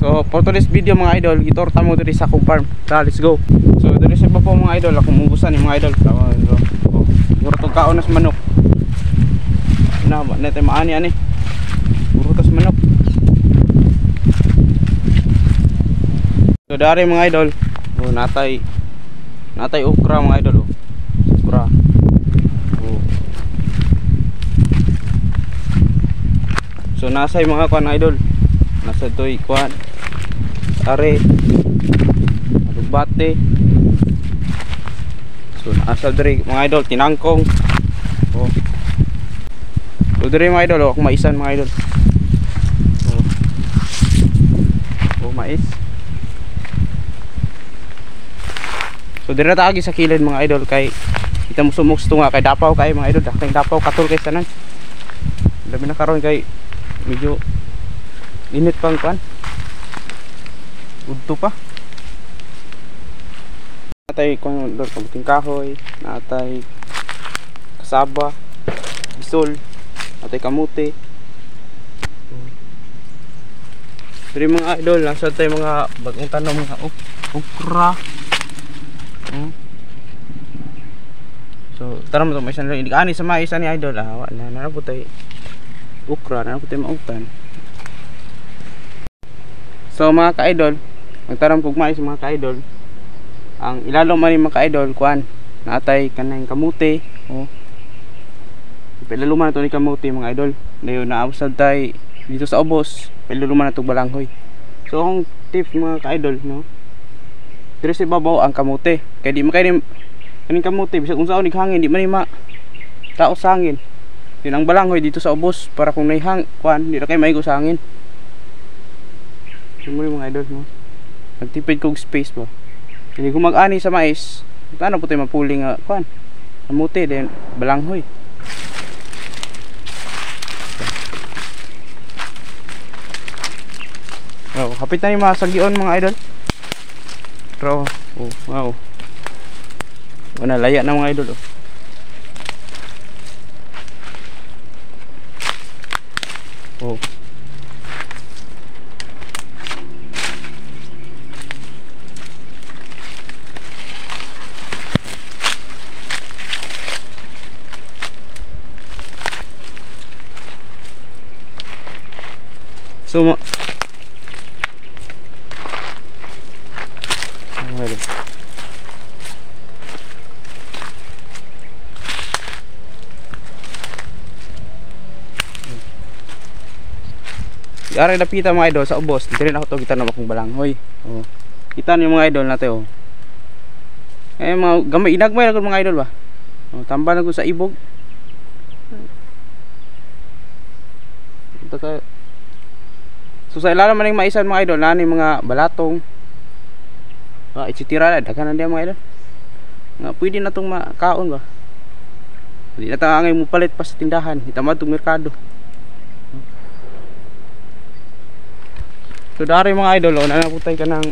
So for today's video mga idol, gitorta mo diri sa akong farm. Tara, let's go. So diri sa baba mga idol, akong mubusan ni mga idol. Oh, puro to kaon nas manok. Na nete maani ani. Puro tas manok. So dari mga idol, oh natay okra mga idol, oh. Okra. Oh. So nasa yung mga kuan idol. Nasa toy kuan. Are. Alugbate. So nasa diri mga idol tinangkong. Oh. So diri mga idol, oh, ako maisan mga idol. Oh. Oh, mais. So diri na taagi sa kilid mga idol kay kita mo sumuks tunga kay dapaw kay mga idol, kay dapaw katul kay tanan. Dami na karon kay medyo init pang kan. Udto pa. Natay kun dor kamuting kahoy, natay kasaba, bisol, natay kamote. Diri mga idol, nasa tay mga bagong tanom mga okra. So tara mo to may sanay hindi ani sa mais ani idol, wala na po tay okra na po tay mautan. So mga ka-idol, magtaram kog mais mga ka-idol. Ang ilalom man ni mga ka-idol kuan natay kanang kamote, oh. Pilaluman na to ni kamote mga idol. Dayon naabsad tay dito sa ubos, pilaluman na to balanghoy. So akong tips mga ka-idol, no. Diri sa babaw ang kamote. Kay di makay kaning kamote bisag unsa unig hangin di man ni ma taos hangin. Din ang balanghoy dito sa ubos para kung naihang kuan di ra kay maigo sa hangin. Sumuli mga idol, no. Nagtipid kog space ba. Hindi ko mag-ani sa mais. Ano po tayo mapuli nga kuan. Kamote din balanghoy. Oh, kapit na ni mga sagyon mga idol. Pero, oh, wow. Wala laya na mga idol, oh. Oh. So, Yari napita mga idol sa ubos. Dito rin ako to kita na akong balanghoy. Oh. Kita niyo mga idol natin, oh. Eh mga gamay inagmay na mga idol ba. Oh, tambal na ko sa ibog. Ito ka. So sa ilalim man ng maisan mga idol, nani mga balatong. Ititira na daghan na mga idol. Nga pwede na tong makaon ba. Hindi na ta angay mo palit pa sa tindahan, itamad tong merkado. So dari mga idol, oh, nanaputay ka ng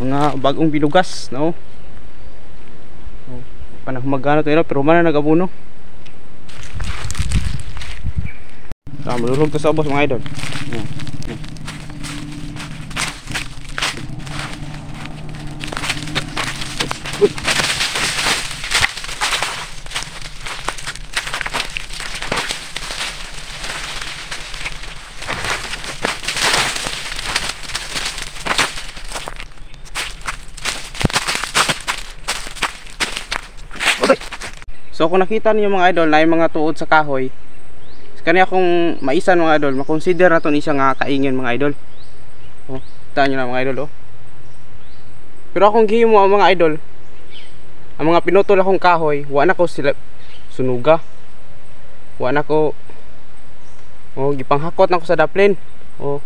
mga bagong binugas, no? Oh, panang magana to pero man na nagabuno. Malulog to sa ubos mga idol. So kung nakita niyo mga idol na yung mga tuod sa kahoy, kanya akong maisan mga idol, makonsider na to ni siya nga kaingin mga idol. Oh, kita nyo na mga idol, oh. Pero akong gihimo ang mga idol, ang mga pinutol akong kahoy, wala ko sila sunuga. Wala ko gipanghakot na ko sa daplin. Oh.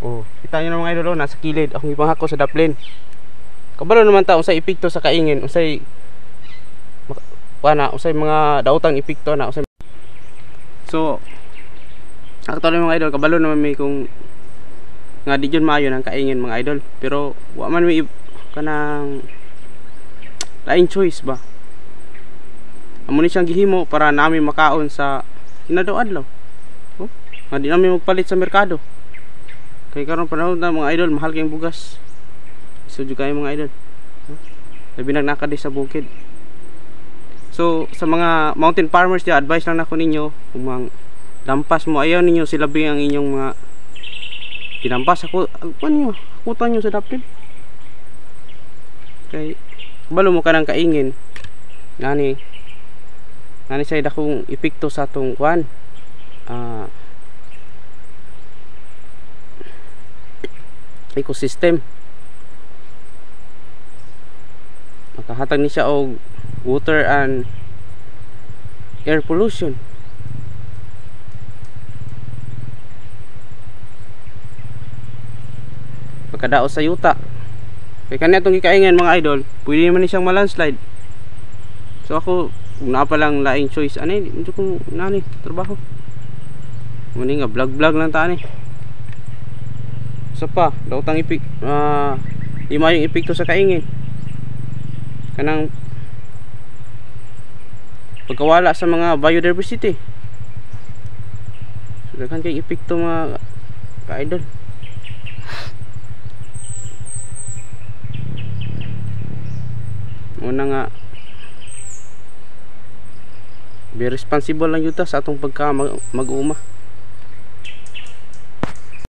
Oh, kita nyo na mga idol, oh, nasa kilid akong gipanghakot sa daplin. Kabalo naman ta unsay epekto sa kaingin, unsay mga daotang epekto na usay. So actually mga idol, kabalo naman may kung nga di jud maayo nang kaingin mga idol, pero wa man may kanang lain choice ba. Amo ni siyang gihimo para nami makaon sa inadaw adlaw. Oh, nga di namin magpalit sa merkado. Kay karon panahon na mga idol, mahal kayong bugas. So jud kayo mga idol. Labi nagnakad sa bukid. So sa mga mountain farmers dia, advice lang nako ninyo, kung mang lampas mo, ayaw ninyo silabi ang inyong mga tinampas. Ako niyo, akutan niyo sa dapit. Kay balo mo ka nang kaingin. Nani say dakong epekto sa atong kuan. Ecosystem. Makahatag ni siya og water and air pollution. Pagkadaos sa yuta. Kaya kanya itong ikaingan mga idol, pwede naman siyang malandslide. So ako, kung na pa lang laing choice, hindi ko nani, trabaho. Muni nga, vlog lang tani. So pa, daw tang ipik, lima yung epekto sa kaingin. Kanang pagkawala sa mga biodiversity. So daghan kay epekto mga ka-idol. Una nga, be responsible lang yun ta sa atong pagka mag-uuma.